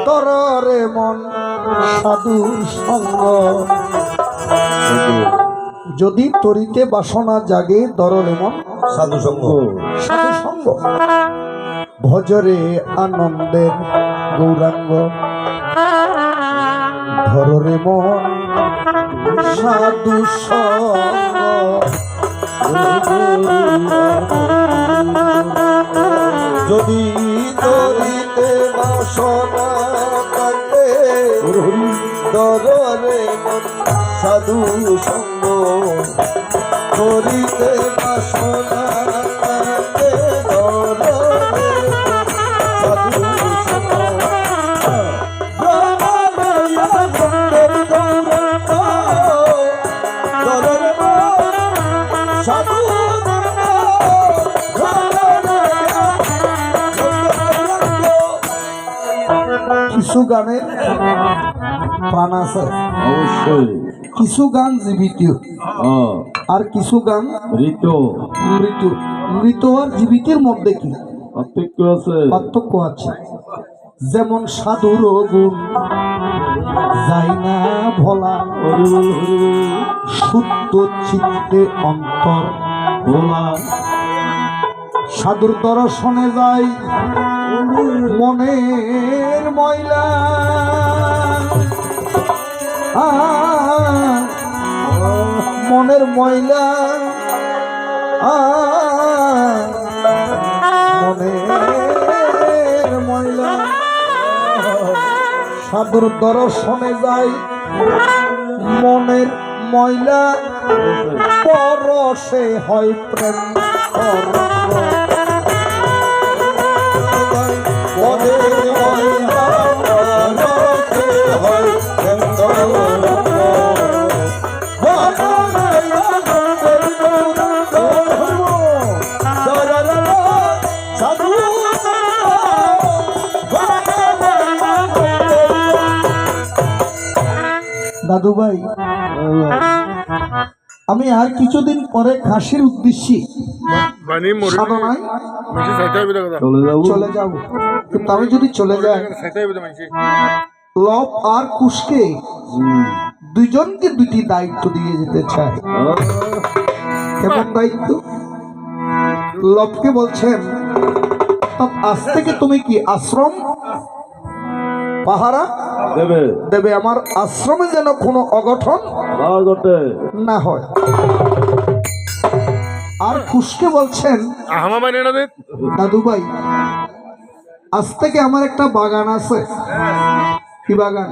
তররে মন সাধুর সঙ্গ যদি তরিতে বাসনা জাগে দররে মন সাধু সঙ্গ সাধু সঙ্গ ভজরে আনন্দের গৌরাঙ্গ ধররে মন সাধু সঙ্গ যদি তরিতে বাসনা থাকে দররে মন সাধু সঙ্গ তরিতে বাসনা থাকে দররে সাধু সঙ্গ সাধু কিছু গানের প্রাণ আছে, অবশ্যই কিছু গান জীবিত আর কিছু গান ঋত মৃত। মৃত আর জীবিতের মধ্যে কি পার্থক্য আছে? পার্থক্য আছে। যেমন সাধুর গুণ যায় না ভোলা, শুদ্ধ চিত্তে অন্তর ভোলা। সাধুর দর্শনে যায় মনের ময়লা, মনের ময়লা, মনের ময়লা। সাধুর দর্শনে যায় মনের ময়লা, পরশে হয় প্রেম দাদু ভাই। আমি আর কিছুদিন পরে কাশির উদ্দেশ্যে সাধনায় চলে যাব, কিন্তু আমি যদি চলে যাই লব আর কুশকে দুইজনকে দুটি দায়িত্ব দিয়ে যেতে চাই। কেমন দায়িত্ব? লবকে বলছেন আজ থেকে তুমি কি আশ্রম পাহারা দেবে, আমার আশ্রমে যেন কোনো অঘটন না হয়। আর খুশকে বলছেন দাদু ভাই আজ থেকে আমার একটা বাগান আছে। কি বাগান?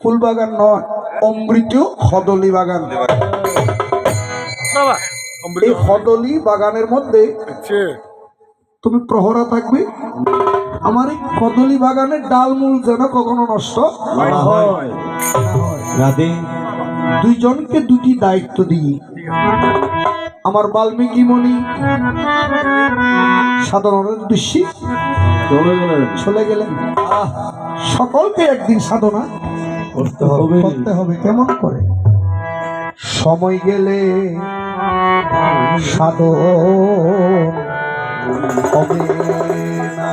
ফুল বাগান নয়, অমৃত হদলি বাগান। এই হদলি বাগানের মধ্যে তুমি প্রহরা থাকবে। আমার এই কদলি বাগানের ডালমূল যেন কখনো নষ্ট না হয়। দুইজনকে দুটি দায়িত্ব দিই। আমার বাল্মীকি মণি সাধনার উদ্দেশ্যে চলে গেলেন। সকলকে একদিন সাধনা করতে হবে। কেমন করে? সময় গেলে সাধন হবে না,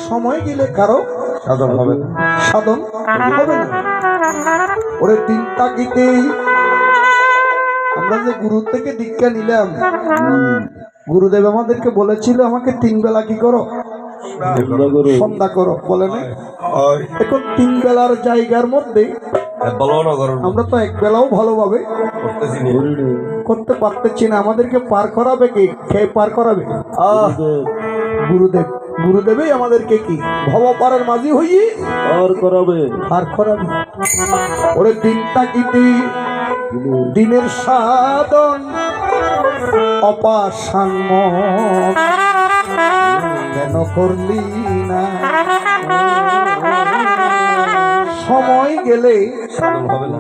সময় গেলে কারো সাধন হবে না, সাধন হবে না। ওরে দিন তাকিতে আমরা যে গুরু থেকে দীক্ষা নিলাম, গুরুদেব আমাদেরকে বলেছিল আমাকে 3 বেলা কি করো? সন্ধ্যা করো বলে না। এখন 3 বেলার জায়গার মধ্যে আমরা তো 1 বেলাও ভালোভাবে করতে পারতেছি না। আমাদেরকে পার করাবে কে? খেয়ে পার করাবে গুরুদেব। গুরুদেবই আমাদেরকে কি ভব পারের মাঝি হইয়ে পার করাবে। ওরে দিন তাকিতে দিনের সাধন অপাসান কেন করলি না? সময় গেলে সাধন হবে না,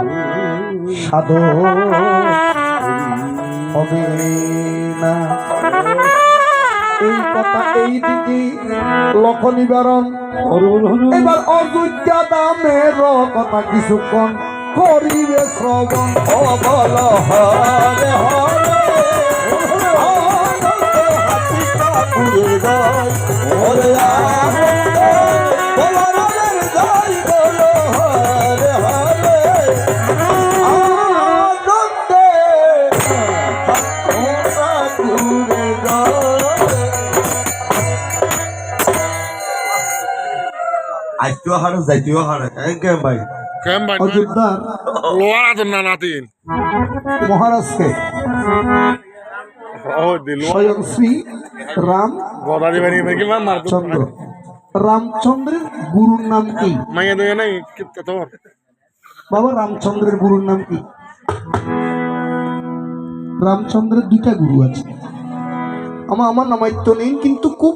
সাধন হবে না। এই কথা এই দিকে লক্ষ্য নিবারণ। এবার অযোধ্যা দামের কথা কিছুক্ষণ করিবে শ্রবণ। ও বল হরে হরে ঠাকুরের গায় ওরে আনন্দে বলরামের গায় বলো হরে হরে আনন্দে ঠাকুরের গায় আইতেও হারে যাইতেও হারে কেন ভাই কেম ভাই অযোধ্যার লোয়া তো না নাতিন মহারাজকে ও দিল স্বয়ং শ্রী গদারি বাড়ি কি মা মার রামচন্দ্র রামচন্দ্রের গুরুর নাম কি? মাইয়া দে নাই কিত্তা তোর বাবা রামচন্দ্রের গুরুর নাম কি? রামচন্দ্রের দুইটা গুরু আছে। আমার নামাইত্য নেই, কিন্তু খুব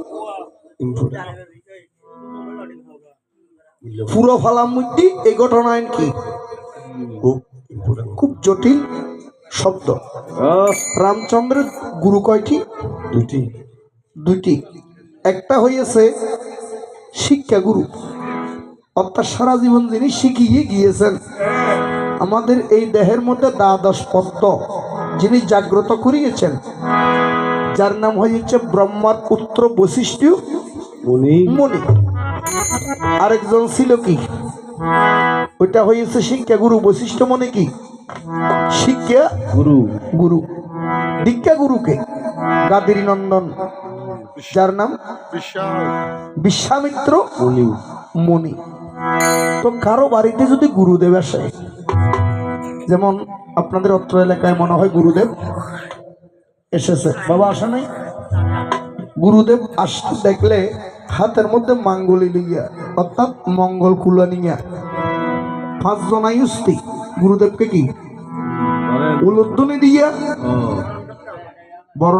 পুরো ফালাম মধ্যে এই ঘটনায় কি খুব জটিল শব্দ। রামচন্দ্রের গুরু কয়টি? দুইটি। একটা হইয়াছে শিক্ষা গুরু, অর্থাৎ সারা জীবন যিনি শিখিয়ে গিয়েছেন, আমাদের এই দেহের মধ্যে দ্বাদশ পদ্ম যিনি জাগ্রত করিয়েছেন, যার নাম হয়েছে ব্রহ্মার পুত্র বশিষ্ঠ মুনি। আরেকজন ছিল কি? ওইটা হয়েছে শিক্ষা গুরু। বশিষ্ঠ মানে কি? শিক্ষা গুরু। দীক্ষা গুরুকে গাদির নন্দন, যার নাম বিশ্বামিত্র মুনি। তো কারো বাড়িতে যদি গুরুদেব আসে, যেমন আপনাদের অত্র এলাকায় মনে হয় গুরুদেব এসেছে, বাবা আসে নাই? গুরুদেব আসতে দেখলে হাতের মধ্যে মাঙ্গলি লিয়া, অর্থাৎ মঙ্গল কুলা নিয়া 5 জনাই উস্তি গুরুদেবকে কি উলুধ্বনি দিয়া